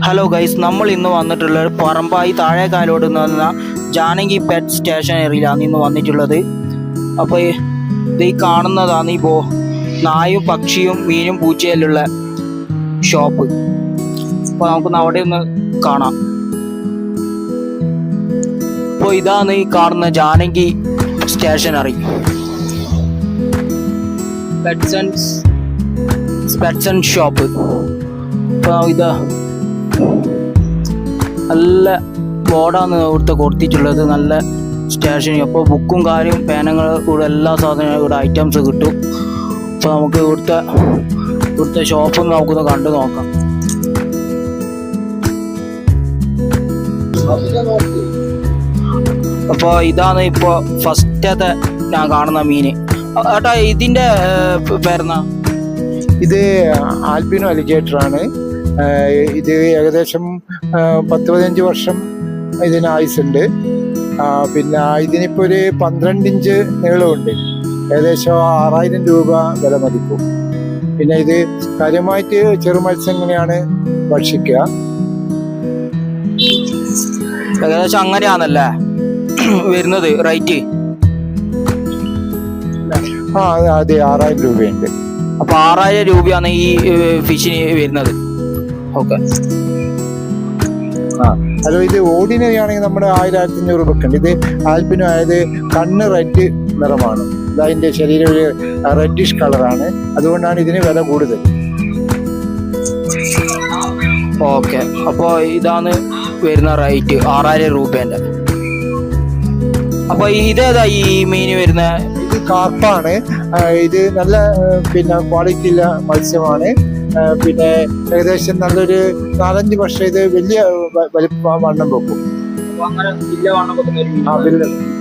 Hello guys, നമ്മൾ ഇന്ന് വന്നിട്ടുള്ളത് പറമ്പായി താഴേക്കാലോട് നിന്ന് ജാനകി പെറ്റ് സ്റ്റേഷനറിയിലാണ് ഇന്ന് വന്നിട്ടുള്ളത്. അപ്പോൾ ഇത് ഈ കാണുന്നതാണ് ഇപ്പോൾ നായും പക്ഷിയും മീനും പൂച്ചയിലുള്ള ഷോപ്പ്. അപ്പോൾ നമുക്കൊന്ന് അവിടെ ഒന്ന് കാണാം. അപ്പോൾ ഇതാണ് ഈ കാണുന്ന Janaki stationery pets and shop. അപ്പോൾ ഇതാ നല്ല ബോർഡാണ് ഇവിടുത്തെ കൊടുത്തിട്ടുള്ളത്, നല്ല സ്റ്റേഷനിൽ. അപ്പോൾ ബുക്കും കാര്യം പേനകൾ ഇവിടെ എല്ലാ സാധനങ്ങളും ഇവിടെ ഐറ്റംസ് കിട്ടും. അപ്പോൾ നമുക്ക് ഇവിടുത്തെ ഷോപ്പ് നമുക്കൊന്ന് കണ്ടു നോക്കാം. അപ്പോൾ ഇതാണ് ഇപ്പോൾ ഫസ്റ്റത്തെ ഞാൻ കാണുന്ന മീന്. ഏട്ടാ, ഇതിൻ്റെ പേരെന്നാ? ഇത് ആൽബിനോ അലിഗേറ്റർ ആണ്. ഇത് ഏകദേശം 10-15 വർഷം ഇതിന് ആയുസുണ്ട്. പിന്നെ ഇതിനിപ്പോൾ ഒരു 12 ഇഞ്ച് നീളമുണ്ട്. ഏകദേശം 6000 രൂപ വില മതിക്കും. പിന്നെ ഇത് കാര്യമായിട്ട് ചെറു മത്സ്യങ്ങളെയാണ് ഭക്ഷിക്കുക. ഏകദേശം അങ്ങനെയാണല്ലേ വരുന്നത് റേറ്റ്? അതെ, 6000 രൂപയുണ്ട്. അപ്പൊ 6000 രൂപയാണ് ഈ ഫിഷിന് വരുന്നത്. ഓക്കെ. ഹലോ, ഇത് ഓർഡിനറി ആണെങ്കിൽ നമ്മുടെ 1500 രൂപ ഉണ്ട്. ഇത് ആൽബിനോ ആയത് കണ്ണ് റെഡ് നിറമാണ്. അതിന്റെ ശരീരം ഒരു റെഡിഷ് കളറാണ്. അതുകൊണ്ടാണ് ഇതിന് വില കൂടുതൽ. ഓക്കെ. അപ്പോൾ ഇതാണ് വരുന്ന റേറ്റ് 6000 രൂപേന്റെ. അപ്പൊ ഇതേതാ ഈ മീന് വരുന്ന? ഇത് കാർപ്പാണ്. ഇത് നല്ല ക്വാളിറ്റി ഉള്ള മത്സ്യമാണ്. പിന്നെ ഏകദേശം നല്ലൊരു 4-5 വർഷം ഇത് വലിയ വണ്ണം വെക്കും.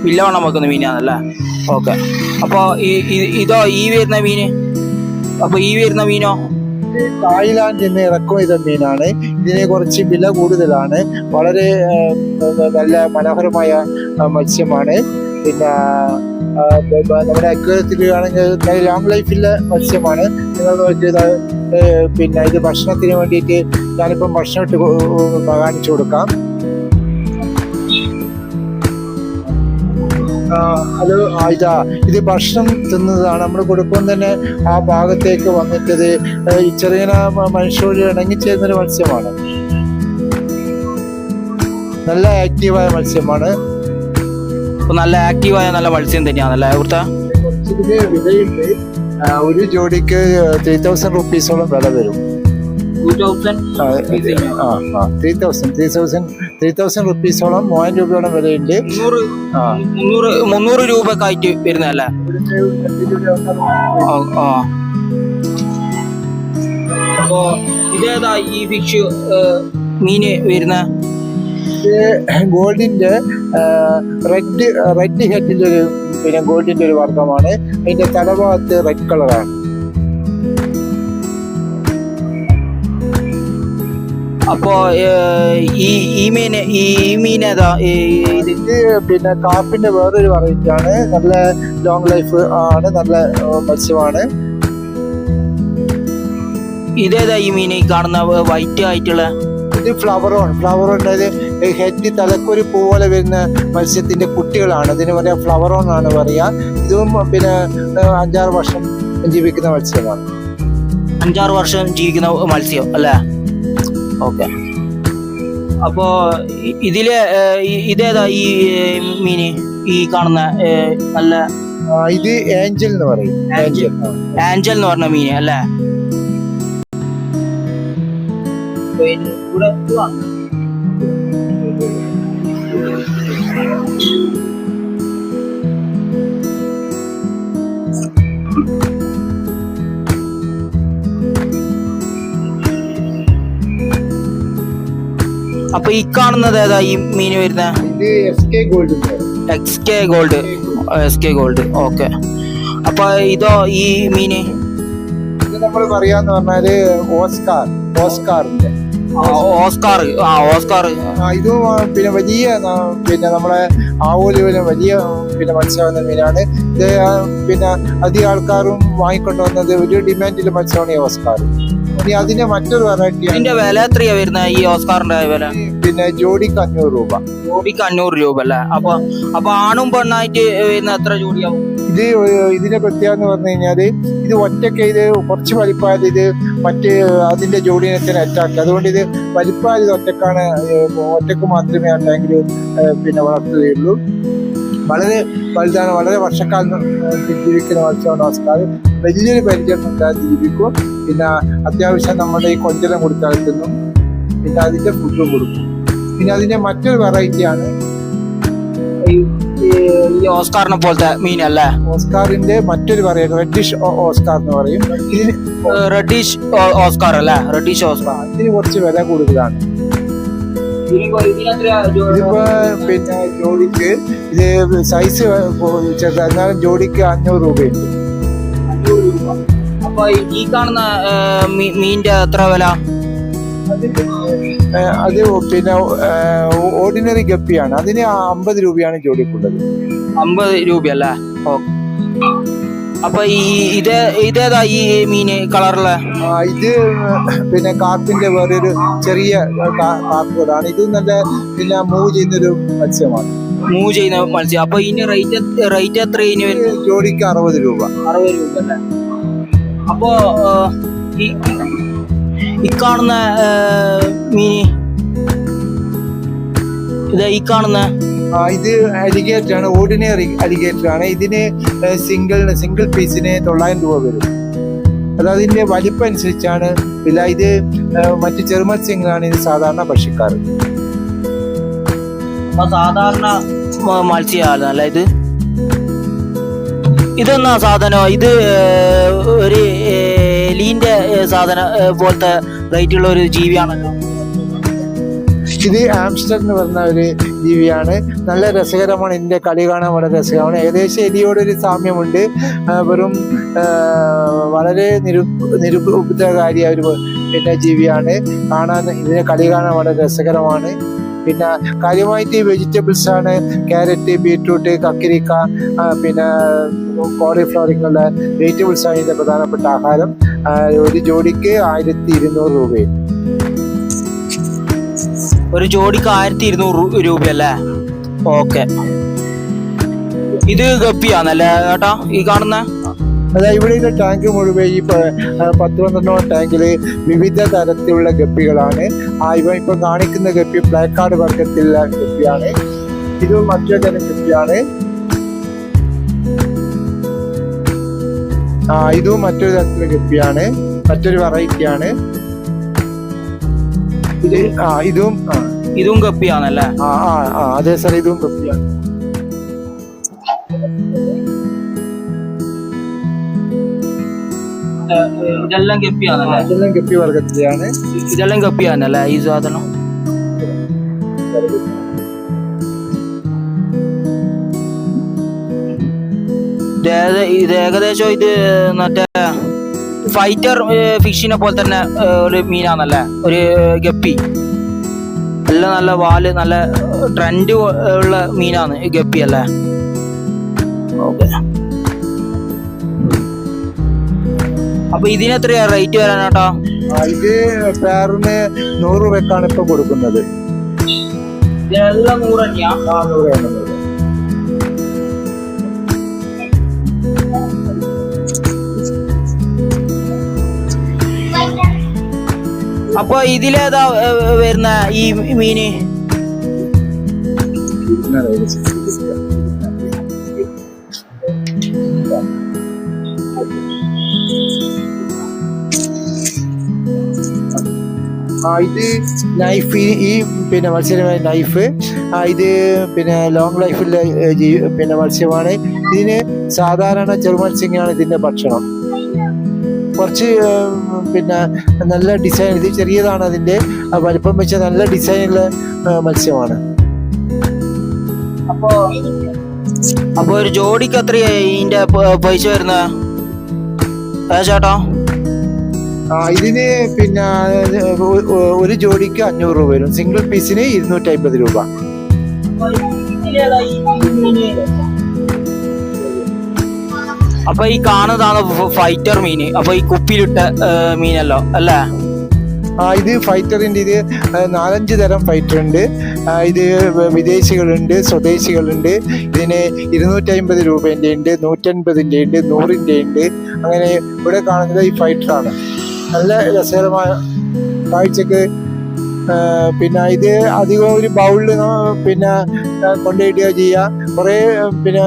വില്ല വണ്ണം വെക്കുന്ന മീനാണല്ലേ? ഓക്കെ. അപ്പൊ ഇതോ ഈ വരുന്ന മീന്? അപ്പൊ ഈ വരുന്ന മീനോ? തായ്ലാൻഡിൽ നിന്ന് ഇറക്കും ചെയ്ത മീനാണ്. ഇതിന് കുറച്ച് വില കൂടുതലാണ്. വളരെ നല്ല മനോഹരമായ മത്സ്യമാണ്. പിന്നെ നമ്മുടെ അക്വേറിയത്തിൽ ആണെങ്കിൽ ലോങ് ലൈഫിലെ മത്സ്യമാണ്. നിങ്ങൾ നോക്കിയത് പിന്നെ ഇത് ഭക്ഷണത്തിന് വേണ്ടിയിട്ട് ഞാനിപ്പം ഭക്ഷണം ഇട്ട് കാണിച്ചു കൊടുക്കാം. ഹലോ, ഇത് ഭക്ഷണം തിന്നതാണ്. നമ്മൾ കൊടുക്കുമ്പോൾ തന്നെ ആ ഭാഗത്തേക്ക് വന്നിട്ടത് ഈ ചെറിയ മനുഷ്യരോട് ഇണങ്ങിച്ചേരുന്നൊരു മത്സ്യമാണ്. നല്ല ആക്റ്റീവായ മത്സ്യമാണ്. നല്ല ആക്റ്റീവായ നല്ല മത്സ്യം തന്നെയാണല്ലേ ഇവിടുത്തെ? വിലയുണ്ട്. ഒരു ജോഡിക്ക് 3000 റുപ്പീസോളം വില വരും. 3000 റുപ്പീസോളം 3000 രൂപയോളം വിലയുണ്ട്. 300 രൂപക്കായിട്ട് വരുന്നതല്ലേ? അപ്പോ ഇതേതാ ഈ ഫിഷ് മീന് വരുന്ന? ഗോൾഡിന്റെ റെഡ് ഹെഡിന്റെ ഒരു ഗോൾഡിന്റെ ഒരു വർഗ്ഗമാണ്. അതിന്റെ തലഭാഗത്ത് റെഡ് കളറാണ്. അപ്പോ ഈ മീൻ ഏതാ? ഇത് കാർപ്പിന്റെ വേറൊരു വെറൈറ്റി ആണ്. നല്ല ലോങ് ലൈഫ് ആണ്. നല്ല മത്സ്യമാണ്. ഇതേതാ ഈ മീൻ കാണുന്ന വൈറ്റ് ആയിട്ടുള്ള? ഇത് ഫ്ലവറോൺ. അതായത് ഹെഡ് തലക്കൊരു പൂ പോലെ വരുന്ന മത്സ്യത്തിന്റെ കുട്ടികളാണ്. ഇതിന് പറയാ ഫ്ലവറോൺ ആണ് പറയാ. ഇതും 5-6 വർഷം ജീവിക്കുന്ന മത്സ്യമാണ്. 5-6 വർഷം ജീവിക്കുന്ന മത്സ്യം അല്ലേ? ഓക്കെ. അപ്പോ ഇതില് ഇതേതാ ഈ മീന് ഈ കാണുന്ന നല്ല? ഇത് ഏഞ്ചൽ എന്ന് പറയും. ആഞ്ചൽ എന്ന് പറഞ്ഞ മീന് അല്ലേ? അപ്പൊ ഈ കാണുന്നത് ഏതാ ഈ മീന് വരുന്ന? ഇത് എക്സ്കെ ഗോൾഡ്. ഓക്കെ. അപ്പൊ ഇതോ ഈ മീന്? ഇത് നമ്മൾ പറയാന്ന് പറഞ്ഞാല് ഓസ്കാറിന്റെ ഓസ്കാർ. ഇതും വലിയ നമ്മളെ ആവോലി വലിയ മത്സ്യമാകുന്ന മീനാണ്. ഇത് അധികം ആൾക്കാരും വാങ്ങിക്കൊണ്ടുവന്നത് ഒരു ഡിമാൻഡിലെ മത്സ്യമാണ് ഈ ഓസ്കാർ. ഇനി അതിന്റെ മറ്റൊരു വെറൈറ്റി ഇതിന്റെ വില എത്രയാ വരുന്നത് ഈ ഓസ്കാറിന്റെ വില? പിന്നെ ജോഡിക്ക് 500 രൂപ. ജോഡിക്ക് 500 രൂപ അല്ലേ? അപ്പൊ ആണും പെണ്ണായിട്ട് വരുന്ന എത്ര ജോഡിയാവും? ഇതിന്റെ പ്രത്യേകത എന്ന് പറഞ്ഞു കഴിഞ്ഞാല് ഇത് ഒറ്റയ്ക്ക് ഇത് കുറച്ച് വലിപ്പമായത് ഇത് മറ്റ് അതിന്റെ ജോഡിനെ തന്നെ അറ്റാക്ക്. അതുകൊണ്ട് ഇത് വലിപ്പമായത് ഒറ്റക്ക് മാത്രമേ ആ ടാങ്കിൽ പിന്നെ വളർത്തുകയുള്ളൂ. വളരെ വലുതാണ്, വളരെ വർഷക്കാലം ജീവിക്കുന്ന മത്സ്യമാണ് ഓസ്കാർ. വലിയൊരു പരിചയം ഉണ്ടാകാൻ ജീവിക്കും. പിന്നെ അത്യാവശ്യം നമ്മുടെ ഈ കൊഞ്ചലം കൊടുക്കാൻ തിന്നും. പിന്നെ അതിന്റെ ഫുഡും കൊടുക്കും. പിന്നെ അതിന്റെ മറ്റൊരു വെറൈറ്റിയാണ് ഈ ഓസ്കാറിനെ പോലത്തെ മീനല്ലേ? ഓസ്കാറിന്റെ മറ്റൊരു വെറൈറ്റി റെഡിഷ് ഓസ്കാർ എന്ന് പറയും. ഇതിന് റെഡിഷ് ഓസ്കാർ അല്ലേ? റെഡിഷ് ഓസ്കാർ ഇതിന് കുറച്ച് വില കൂടുതലാണ്. ഇതിപ്പോ പിന്നെ ജോഡിക്ക് ഇത് സൈസ് ചെറുതാണ്, എന്നാലും ജോഡിക്ക് 500 രൂപയുണ്ട്. അപ്പൊ ഈ കാണുന്ന മീനിന്റെ എത്ര വില? അത് പിന്നെ ഓർഡിനറി ഗപ്പിയാണ്. അതിന് 50 രൂപയാണ് ജോഡിക്കുള്ളത്. 50 രൂപ അല്ലേ? അപ്പൊ ഇതേതാ ഈ മീന് കളറുള്ള? ഇത് പിന്നെ കാർപ്പിന്റെ വേറൊരു ചെറിയ കാർപ്പുകളാണ്. ഇത് നല്ല പിന്നെ മൂവ് ചെയ്യുന്നൊരു മത്സ്യമാണ്. മൂവ് ചെയ്യുന്ന മത്സ്യം. അപ്പൊ ഇതിന് റേറ്റ് എത്ര? ജോഡിക്ക് 60 രൂപ. 60 രൂപ അല്ലേ? അപ്പോ ഈ കാണുന്ന മീന് ഈ കാണുന്ന ഇത് അലിഗേറ്റർ ആണ്, ഓർഡിനറി അലിഗേറ്റർ ആണ്. ഇതിന് സിംഗിൾ പീസിന് 900 രൂപ വരും. അത് അതിന്റെ വലിപ്പം അനുസരിച്ചാണ് വില. ഇത് മറ്റു ചെറുമത്സ്യങ്ങളാണ് ഇത് സാധാരണ ഭക്ഷിക്കാറ്. സാധാരണ മത്സ്യമല്ല ഇത്. ഇതെന്നാ സാധനം? ഇത് ഒരു എലീന്റെ സാധനം പോലത്തെ റേറ്റുള്ള ഒരു ജീവിയാണല്ലോ. ഇത് ആംസ്റ്റർ എന്ന് പറഞ്ഞ ഒരു ജീവിയാണ്. നല്ല രസകരമാണ്. ഇതിന്റെ കളി കാണാൻ വളരെ രസകരമാണ്. ഏകദേശം എലിയോടൊരു സാമ്യമുണ്ട്. വെറും വളരെ നിരുപദ്രവകാരിയായ ഒരു പിന്നെ ജീവിയാണ്. ഇതിന്റെ കളി കാണാൻ വളരെ രസകരമാണ്. പിന്നെ കാര്യമായിട്ട് വെജിറ്റബിൾസ് ആണ്. ക്യാരറ്റ്, ബീറ്റ്റൂട്ട്, കക്കിരിക്ക, പിന്നെ കോളിഫ്ലവർ ഇങ്ങനെയുള്ള വെജിറ്റബിൾസ് ആണ് ഇതിന്റെ പ്രധാനപ്പെട്ട ആഹാരം. ഒരു ജോഡിക്ക് 1200 രൂപയും. ഒരു ജോഡിക്ക് 1200 രൂപ അല്ലേ? ഓക്കെ. ഇത് ഗപ്പിയാണല്ലേ ഏട്ടാ ഈ കാണുന്ന? അതായത് ഇവിടെ ടാങ്ക് മുഴുവൻ ഈ 10-12 ടാങ്കില് വിവിധ തരത്തിലുള്ള ഗപ്പികളാണ്. ഇപ്പൊ കാണിക്കുന്ന ഗപ്പി പ്ലാക്കാർഡ് വർഗത്തിലുള്ള ഗപ്പിയാണ്. ഇത് മറ്റൊരു തരം ഗപ്പിയാണ്. ഇതും മറ്റൊരു തരത്തിലുള്ള ഗപ്പിയാണ്, മറ്റൊരു വെറൈറ്റിയാണ്. ഇതും ഗപ്പിയാണല്ലേ? അതെ സാർ, ഇതും ഗപ്പിയാണ്. ഇതെല്ലാം ഗപ്പിയാണല്ലേ? ഇതെല്ലാം ഗപ്പി വർഗത്തിലാണ്. ഇതെല്ലാം ഗപ്പിയാണല്ലേ ഈ സാധനം? ഇത് ഏകദേശം ഇത് മറ്റേ ഫൈറ്റർ ഫിഷിനെ പോലെ തന്നെ ഒരു മീനാണല്ലേ? ഒരു ഗപ്പി. എല്ലാം നല്ല വാല്, നല്ല ട്രെൻഡ് ഉള്ള മീനാണ് ഈ ഗപ്പി അല്ലേ? ഓക്കെ. അപ്പൊ ഇതിനെത്രയാ റേറ്റ് വരാനാട്ടോ? ഇത് പേറിന് 100 രൂപക്കാണ് ഇപ്പൊ കൊടുക്കുന്നത്. ഇതെല്ലാം 100 തന്നെയാ? 100 രൂപയാണ്. അപ്പൊ ഇതിലേതാ വരുന്ന ഈ മീന്? ഇത് നൈഫ്, ഈ പിന്നെ മത്സ്യമായ നൈഫ്. ഇത് പിന്നെ ലോങ് ലൈഫിലെ പിന്നെ മത്സ്യമാണ്. ഇതിന് സാധാരണ ചെറുമത്സ്യങ്ങളാണ് ഇതിന്റെ ഭക്ഷണം. കുറച്ച് പിന്നെ നല്ല ഡിസൈൻ, ഇത് ചെറിയതാണ്, അതിന്റെ വലിപ്പം വെച്ച നല്ല ഡിസൈനുള്ള മത്സ്യമാണ്. അപ്പൊ ഒരു ജോഡിക്ക് എത്രയായി ഇതിന്റെ പൈസ വരുന്നത് ചേട്ടാ? ഇതിന് പിന്നെ ഒരു ജോഡിക്ക് 500 രൂപ വരും. സിംഗിൾ പീസിന് 250 രൂപ. അപ്പൊ ഈ കാണുന്നതാണ് ഫൈറ്റർ മീന്. അപ്പൊ ഈ കുപ്പിയിലിട്ട മീനല്ലോ അല്ലേ? ഇത് ഫൈറ്ററിന്റെ ഇത് 4-5 തരം ഫൈറ്റർ ഉണ്ട്. ഇത് വിദേശികളുണ്ട്, സ്വദേശികളുണ്ട്. ഇതിന് 250 രൂപേന്റെ ഉണ്ട്, 150ന്റെ ഉണ്ട്, 100ന്റെ ഉണ്ട്. അങ്ങനെ ഇവിടെ കാണുന്നത് ഈ ഫൈറ്ററാണ്. നല്ല രസകരമായ കാഴ്ചക്ക്. പിന്നെ ഇത് അധികം ഒരു ബൗളിൽ പിന്നെ കൊണ്ടുപോയിടുക ചെയ്യുക. കുറേ പിന്നെ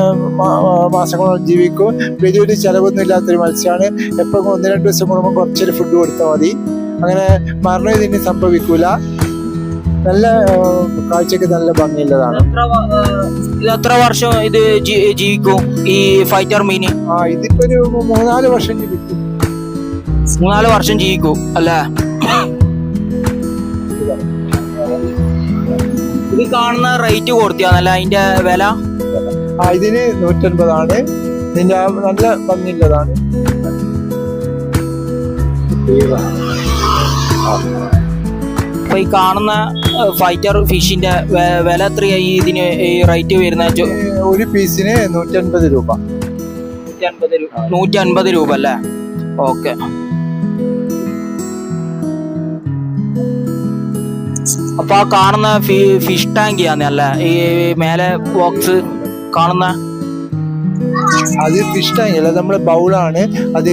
മാസങ്ങളോളം ജീവിക്കും. വലിയൊരു ചിലവൊന്നും ഇല്ലാത്തൊരു മത്സ്യമാണ്. എപ്പോഴും 1-2 ദിവസം കൂടുമ്പോൾ കുറച്ചൊരു ഫുഡ് കൊടുത്താൽ മതി. അങ്ങനെ മരണം ഇതിന് സംഭവിക്കൂല. നല്ല കാഴ്ചക്ക് നല്ല ഭംഗിയുള്ളതാണ്. ഇത് എത്ര വർഷം ഇത് ജീവിക്കും ഈ ഫൈറ്റർ മീന്? ഇതിപ്പോ ഒരു 3-4 വർഷം ജീവിക്കും. 3-4 വർഷം ജീവിക്കും അല്ലേ? ഇത് കാണുന്ന റേറ്റ് കൊടുത്തിയാന്നല്ല അതിന്റെ വില? ഇതിന് 150 ആണ്. ഇതിന്റെ നല്ല ഭംഗിയുള്ളതാണ്. അപ്പൊ ഈ കാണുന്ന ഫൈറ്റർ ഫിഷിന്റെ വില എത്രയായി ഇതിന് ഈ റേറ്റ് വരുന്ന? ഒരു പീസിന് 150 രൂപ. 150 രൂപ അല്ലേ? ഓക്കെ. അപ്പൊ ആ കാണുന്ന ഫിഷ് ടാങ്ക് ആണല്ലേ ഈ മേലെ ബോക്സ് കാണുന്ന? അത് ഫിഷ് ടാങ്ക് അല്ല, നമ്മുടെ ബൗളാണ്. അത്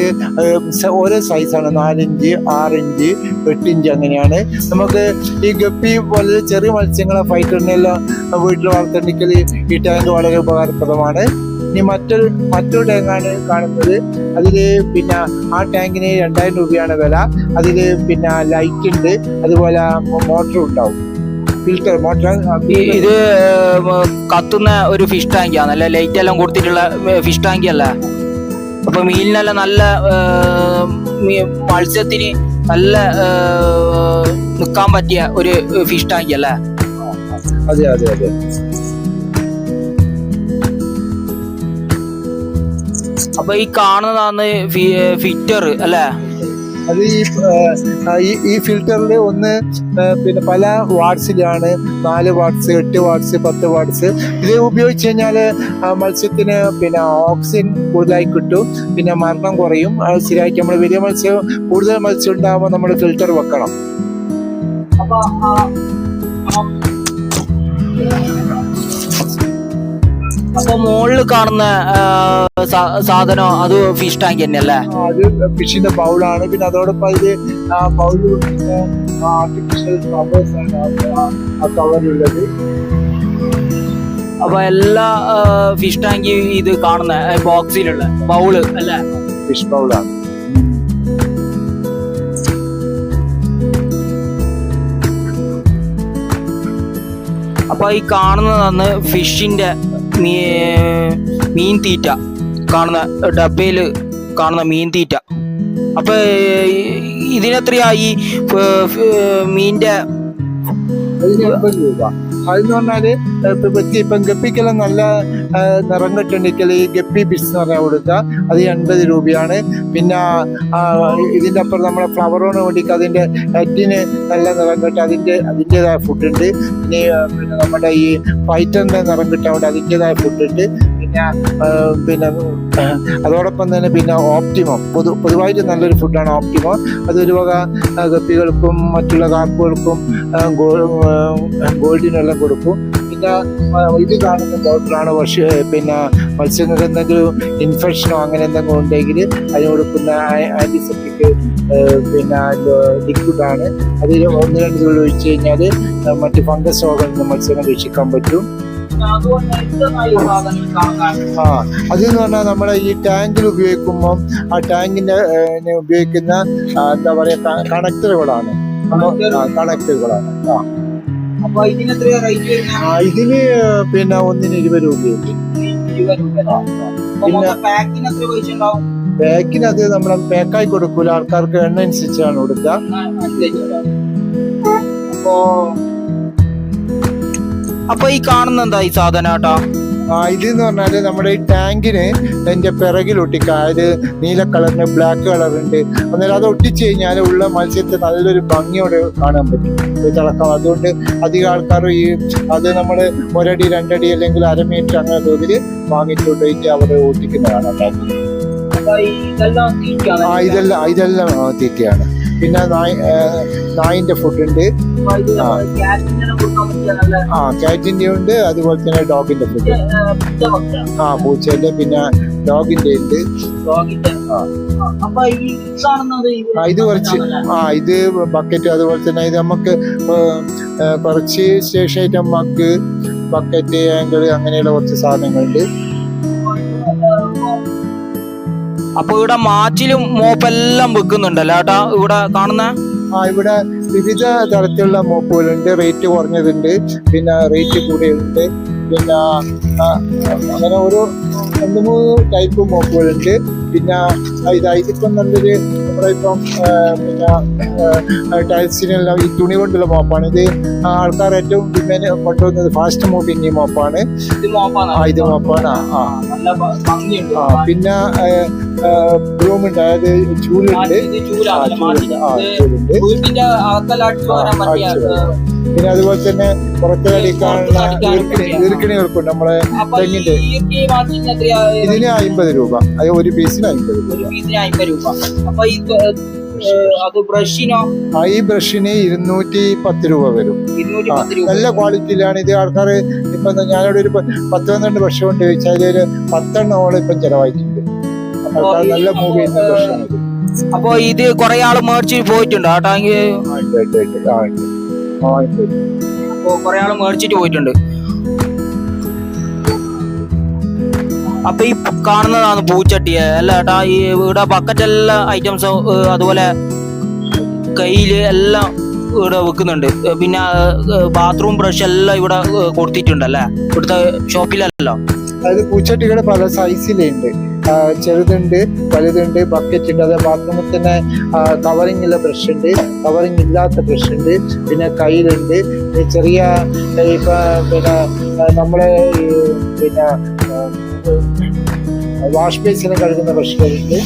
ഓരോ സൈസാണ്. 4 ഇഞ്ച്, 6 ഇഞ്ച്, 8 ഇഞ്ച് അങ്ങനെയാണ്. നമുക്ക് ഈ ഗപ്പി പോലെ ചെറിയ മത്സ്യങ്ങളെ ഫൈറ്ററിനെല്ലാം വീട്ടിൽ വളർത്തണമെങ്കിൽ ഈ ടാങ്ക് വളരെ ഉപകാരപ്രദമാണ്. ഇനി മറ്റൊരു ടാങ്കാണ് കാണുന്നത്. അതില് പിന്നെ ആ ടാങ്കിന് 2000 രൂപയാണ് വില. അതില് പിന്നെ ലൈറ്റ് ഉണ്ട്, അതുപോലെ മോട്ടർ ഉണ്ടാവും, ഫിൽറ്റർ മോട്ടർ. ഇത് കത്തുന്ന ഒരു ഫിഷ് ടാങ്ക് ആണല്ലേ? ലൈറ്റ് എല്ലാം കൊടുത്തിട്ടുള്ള ഫിഷ് ടാങ്ക് അല്ലേ? അപ്പൊ മീനിനെല്ലാം നല്ല മത്സ്യത്തിന് നല്ല നിൽക്കാൻ പറ്റിയ ഒരു ഫിഷ് ടാങ്ക് അല്ലേ? അതെ അതെ അതെ. അപ്പൊ ഈ കാണുന്നതാണ് ഫിറ്റർ അല്ലേ? അത് ഈ ഫിൽറ്ററിൽ ഒന്ന് പിന്നെ പല വാട്ട്സിലാണ്. 4 വാട്ട്സ്, 8 വാട്ട്സ്, 10 വാട്ട്സ്. ഇത് ഉപയോഗിച്ച് കഴിഞ്ഞാൽ മത്സ്യത്തിന് പിന്നെ ഓക്സിജൻ കൂടുതലായി കിട്ടും, പിന്നെ മരണം കുറയും. സ്ഥിരമായിട്ട് നമ്മൾ വലിയ കൂടുതൽ മത്സ്യം ഉണ്ടാകുമ്പോൾ നമ്മൾ ഫിൽറ്റർ വെക്കണം. അപ്പൊ മുകളിൽ കാണുന്ന സാധനം അത് ഫിഷ് ടാങ്ക് തന്നെയല്ലേ? അത് ഫിഷിന്റെ ബൗളാണ്. പിന്നെ അതോടൊപ്പം അതില് ബൗളിൽ ആർട്ടിഫിഷ്യൽ ഫ്ലവേഴ്സ് ആണ് ആ കവറിലുള്ളത്. അപ്പൊ എല്ലാ ഫിഷ് ടാങ്ക് ഇത് കാണുന്ന ബോക്സിലുള്ള ബൗള് അല്ലേ? ഫിഷ് ബൗളാണ്. അപ്പൊ ഈ കാണുന്നതാണ് ഫിഷിന്റെ മീൻ തീറ്റ. കാണുന്ന ഡബയില് കാണുന്ന മീൻ തീറ്റ. അപ്പൊ ഇതിനെത്രയാ ഈ മീനിന്റെ? 80 രൂപ. അതെന്ന് പറഞ്ഞാല് ഇപ്പം ഗപ്പിക്കെല്ലാം നല്ല നിറം കെട്ടുണ്ടെങ്കിൽ ഈ ഗപ്പി ബിസ് എന്ന് പറഞ്ഞാൽ കൊടുക്കുക. അത് 80 രൂപയാണ്. പിന്നെ ഇതിൻ്റെ അപ്പുറം നമ്മളെ ഫ്ലവറോണ് വേണ്ടിക്ക് അതിൻ്റെ ഹെഡിന് നല്ല നിറം കെട്ടുക, അതിൻ്റെതായ ഫുഡുണ്ട്. പിന്നെ നമ്മുടെ ഈ ഫൈറ്ററിൻ്റെ നിറം കിട്ടാൻ വേണ്ടി അതിൻ്റെതായ ഫുഡുണ്ട്. പിന്നെ അതോടൊപ്പം തന്നെ പിന്നെ ഓപ്റ്റിമം പൊതുവായിട്ട് നല്ലൊരു ഫുഡാണ് ഓപ്റ്റിമം. അതൊരു വക ഗപ്പികൾക്കും മറ്റുള്ള കാർപ്പുകൾക്കും ഗോൾഡിനെല്ലാം കൊടുക്കും. പിന്നെ ഇത് കാണുന്ന ബോട്ടിലാണ്. പക്ഷേ പിന്നെ മത്സ്യങ്ങൾക്ക് എന്തെങ്കിലും ഇൻഫെക്ഷനോ അങ്ങനെ എന്തെങ്കിലും ഉണ്ടെങ്കിൽ അതിന് കൊടുക്കുന്ന ആൻറ്റിസെപ്റ്റിക് പിന്നെ ലിക്വിഡാണ്. അതിൽ 1-2 തുള്ളി ഒഴിച്ച് കഴിഞ്ഞാൽ മറ്റ് ഫംഗസ് രോഗങ്ങളിൽ നിന്ന് മത്സ്യങ്ങൾ രക്ഷിക്കാൻ പറ്റും. അതെന്ന് പറഞ്ഞാൽ നമ്മുടെ ഈ ടാങ്കിൽ ഉപയോഗിക്കുമ്പം ആ ടാങ്കിന്റെ ഉപയോഗിക്കുന്ന എന്താ പറയാ കണക്ടറുകളാണ്. ഇതിന് പിന്നെ 1-ന് 20 രൂപയുണ്ട്. പിന്നെ പാക്കിനത് നമ്മളെ പാക്കായി കൊടുക്കൂല, ആൾക്കാർക്ക് എണ്ണ അനുസരിച്ചാണ് കൊടുക്കുക. അപ്പൊ ഈ കാണുന്ന എന്താ ഈ സാധനം കേട്ടോ? ഇതെന്ന് പറഞ്ഞാല് നമ്മുടെ ഈ ടാങ്കിന് അതിന്റെ പിറകിൽ ഒട്ടിക്കാം. അതായത് നീല കളറിന് ബ്ലാക്ക് കളറുണ്ട്. അന്നേരം അത് ഒട്ടിച്ചു കഴിഞ്ഞാൽ ഉള്ള മത്സ്യത്തെ നല്ലൊരു ഭംഗിയോടെ കാണാൻ പറ്റും, തിളക്കം. അതുകൊണ്ട് അധികം ആൾക്കാർ അത് നമ്മൾ 1 അടി 2 അടി അല്ലെങ്കിൽ 1/2 മീറ്റർ അങ്ങനെ തോതിൽ വാങ്ങിച്ചുകൊണ്ടിട്ട് അവിടെ ഒട്ടിക്കുന്നതാണ് ടാങ്കിൽ. ഇതെല്ലാം തീറ്റയാണ്. പിന്നെ നായിന്റെ ഫുഡ് ഉണ്ട്, കാറ്റിന്റെ ഉണ്ട്, അതുപോലെ തന്നെ ഡോഗിന്റെ ഫുഡ്. പൂച്ചന്റെ പിന്നെ ഡോഗിന്റെ ഉണ്ട്. ഇത് കുറച്ച് ഇത് ബക്കറ്റ്, അതുപോലെ തന്നെ ഇത് നമുക്ക് കുറച്ച് സ്റ്റേഷനായിട്ട് മഗ്, ബക്കറ്റ്, ആങ്കിള് അങ്ങനെയുള്ള കുറച്ച് സാധനങ്ങളുണ്ട്. അപ്പൊ ഇവിടെ മാച്ചിലും മോപ്പെല്ലാം വെക്കുന്നുണ്ടല്ലോ ഏട്ടാ ഇവിടെ കാണുന്ന? ഇവിടെ വിവിധ തരത്തിലുള്ള മോപ്പുകളുണ്ട്. റേറ്റ് കുറഞ്ഞതുണ്ട്, പിന്നെ റേറ്റ് കൂടിയുണ്ട്, പിന്നെ അങ്ങനെ ഓരോ 2-3 ടൈപ്പ് മോപ്പുകളുണ്ട്. പിന്നെ ഇതിപ്പം നല്ലൊരു നമ്മളിപ്പം പിന്നെ ടൈൽസിനെല്ലാം ഈ തുണി കൊണ്ടുള്ള മോപ്പാണ്. ഇത് ആൾക്കാർ ഏറ്റവും ഡിമാൻഡ് കൊണ്ടുവന്നത് ഫാസ്റ്റ് മൂവിങ് മോപ്പാണ്. ഇത് മോപ്പാണ്. പിന്നെ ബ്രൂമുണ്ട്, അതായത് ചൂലുണ്ട്. പിന്നെ അതുപോലെ തന്നെ പുറത്തിലടിക്കാനുള്ള ഈർക്കിണികൾക്കുണ്ട് നമ്മളെ തെങ്ങിന്റെ. ഇതിന് 50 രൂപ, അത് ഒരു പീസിന് 50 രൂപ. ഈ ബ്രഷിന് 210 രൂപ വരും. നല്ല ക്വാളിറ്റിയിലാണ് ഇത്. ആൾക്കാർ ഇപ്പൊ ഞാനിവിടെ ഒരു 10-12 ബ്രഷ് കൊണ്ട് ചോദിച്ചാൽ ഒരു 10 എണ്ണോളം ഇപ്പം ചെലവായിട്ടുണ്ട്. ആൾക്കാർ നല്ല മൂവ് ചെയ്യുന്ന ബ്രഷാണ് ഇത്. അപ്പൊ ഇത് കുറെ ആള് മേടിച്ച് പോയിട്ടുണ്ട് കുറെ ആള് മേടിച്ചിട്ട് പോയിട്ടുണ്ട്. അപ്പൊ ഈ കാണുന്നതാണ് പൂച്ചട്ടിയ അല്ല ഏട്ടാ? ഈ ഇവിടെ ബക്കറ്റ് എല്ലാ ഐറ്റംസ്, അതുപോലെ കയ്യില് എല്ലാം ഇവിടെ വെക്കുന്നുണ്ട്. പിന്നെ ബാത്റൂം ബ്രഷ് എല്ലാം ഇവിടെ കൊടുത്തിട്ടുണ്ടല്ലേ ഇവിടുത്തെ ഷോപ്പിലല്ലോ? അതായത് പൂച്ചട്ടികൾ പല സൈസിലുണ്ട്, ചെറുതുണ്ട്, വലുതുണ്ട്, ബക്കറ്റ് ഉണ്ട്. അത് ബാത്റൂമിൽ തന്നെ കവറിങ് ഉള്ള ബ്രഷ് ഉണ്ട്, കവറിങ് ഇല്ലാത്ത ബ്രഷ് ഉണ്ട്, പിന്നെ കയ്യിലുണ്ട്. ചെറിയ പിന്നെ നമ്മളെ പിന്നെ വാഷ് ബേസിന് കഴുകുന്ന ബ്രഷുകളുണ്ട്.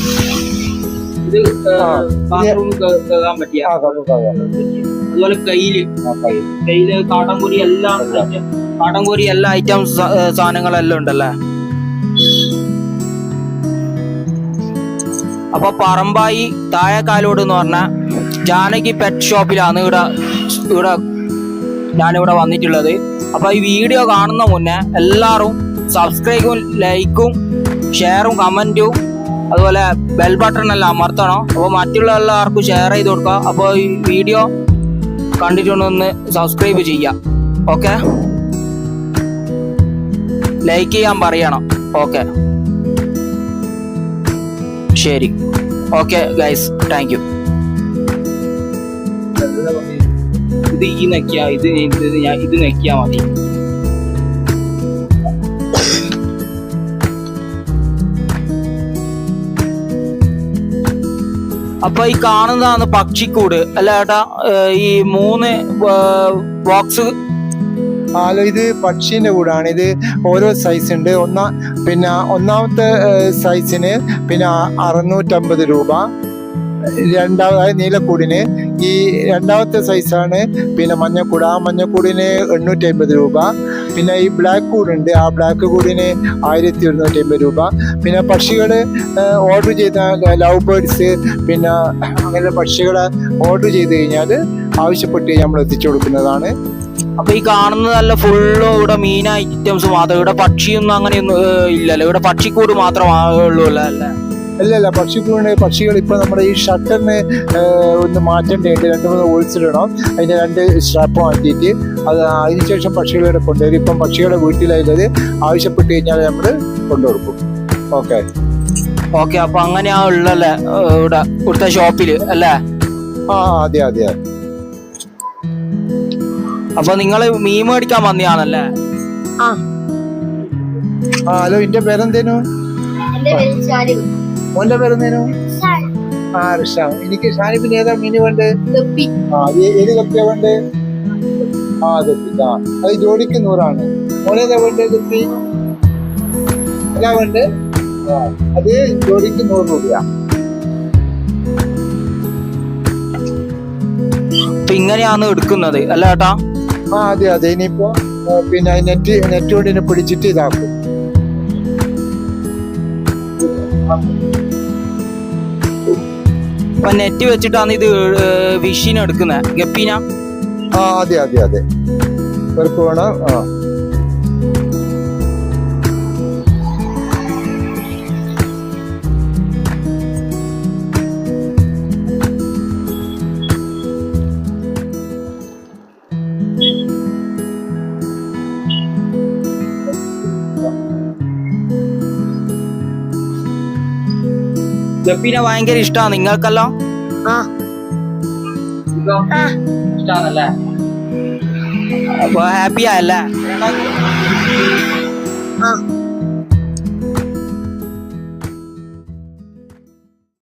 അതുപോലെ കയ്യില് കാട്ടൻകൂരി എല്ലാ ഐറ്റംസ് സാധനങ്ങളെല്ലാം ഉണ്ടല്ലേ? അപ്പൊ പറമ്പായി താഴെക്കാലോട് എന്ന് പറഞ്ഞ ജാനകി പെറ്റ് ഷോപ്പിലാണ് ഇവിടെ ഞാനിവിടെ വന്നിട്ടുള്ളത്. അപ്പൊ ഈ വീഡിയോ കാണുന്ന മുന്നേ എല്ലാവരും സബ്സ്ക്രൈബും ലൈക്കും ഷെയറും കമന്റും അതുപോലെ ബെൽ ബട്ടൺ എല്ലാം അമർത്തണം. അപ്പോൾ മറ്റുള്ള എല്ലാവർക്കും ഷെയർ ചെയ്ത് കൊടുക്കുക. അപ്പോൾ ഈ വീഡിയോ കണ്ടിട്ടുണ്ടെന്ന് സബ്സ്ക്രൈബ് ചെയ്യാം. ഓക്കെ, ലൈക്ക് ചെയ്യാൻ പറയണം. ഓക്കെ, ശരി. Okay guys, thank you. ഇത് നെക്കിയാ ഇത് നെക്കിയാ മതി. അപ്പൊ ഈ കാണുന്നതാണ് പക്ഷിക്കൂട് അല്ല ഏട്ടാ? ഈ 3 ബോക്സ് ഇത് പക്ഷീന്റെ കൂടാണ്. ഇത് ഓരോ സൈസ് ഉണ്ട്. പിന്നെ ഒന്നാമത്തെ സൈസിന് പിന്നെ 650 രൂപ, രണ്ടാമതായ നീലക്കൂടിന്. ഈ രണ്ടാമത്തെ സൈസാണ് പിന്നെ മഞ്ഞക്കൂട്. ആ മഞ്ഞക്കൂടിന് 850 രൂപ. പിന്നെ ഈ ബ്ലാക്ക് കൂടുണ്ട്, ആ ബ്ലാക്ക് കൂടിന് 1150 രൂപ. പിന്നെ പക്ഷികൾ ഓർഡർ ചെയ്ത ലവ് ബേർഡ്സ് പിന്നെ അങ്ങനെ പക്ഷികളെ ഓർഡർ ചെയ്ത് കഴിഞ്ഞാൽ ആവശ്യപ്പെട്ട് നമ്മൾ എത്തിച്ചു കൊടുക്കുന്നതാണ്. അപ്പൊ ഈ കാണുന്നതല്ല ഫുള്ള് ഇവിടെ മീൻ ഐറ്റംസ് മാത്രം, ഇവിടെ പക്ഷിയൊന്നും അങ്ങനെയൊന്നും ഇല്ലല്ലോ? ഇവിടെ പക്ഷിക്കൂട് മാത്രമേ ഉള്ളൂ അല്ലേ? അല്ലല്ല, പക്ഷികൾ ഇപ്പൊ നമ്മുടെ ഈ ഷട്ടറിന് ഒന്ന് മാറ്റേണ്ടതുണ്ട്. 2-3 ഹോൾസ് ഇടണം, അതിന്റെ 2 സ്ട്രാപ്പ് മാറ്റിയിട്ട് അതിനുശേഷം പക്ഷികളെ കൊണ്ടുവരും. ഇപ്പം പക്ഷികളുടെ വീട്ടിലായത് ആവശ്യപ്പെട്ട് കഴിഞ്ഞാൽ നമ്മൾ കൊണ്ടുകൊടുക്കും. ഓക്കെ. അപ്പൊ അങ്ങനെയാ ഉള്ളല്ലേ ഇവിടുത്തെ ഷോപ്പില് അല്ലേ? അതെ. അപ്പൊ നിങ്ങള് മീൻ മേടിക്കാൻ വന്നയാണല്ലേ? ഹലോ, എന്റെ പേരെന്തേനു? മോന്റെ പേരെന്തേനു? ഋഷാം. എനിക്ക് ഷാനിപ്പിന് ഏതാ മീന് വേണ്ടേ? ഏത് കപ്പിയാ വേണ്ടേ? ഗപ്പി. അത് ജോഡിക്ക് 100 മോനേതാ വേണ്ടേ? ഗപ്പി അല്ല വേണ്ടേ? അത് ജോഡിക്ക് 100 രൂപയാ. അപ്പൊ ഇങ്ങനെയാണ് എടുക്കുന്നത് അല്ല ഏട്ടാ? അതെ. ഇനിയിപ്പോ പിന്നെ നെറ്റ് കൊണ്ട് പിടിച്ചിട്ട് ഇതാക്കും. അപ്പൊ നെറ്റ് വെച്ചിട്ടാണ് ഇത് ഫിഷിനെ എടുക്കുന്നത്, ഗപ്പീന. ആ അതെ അതെ അതെ, വെറുപ്പ് വേണം. ആ ഗപ്പീനെ ഭയങ്കര ഇഷ്ടമാണ് നിങ്ങൾക്കല്ലോ? ഇഷ്ടാണല്ലേ? അപ്പൊ ഹാപ്പി ആയല്ലേ?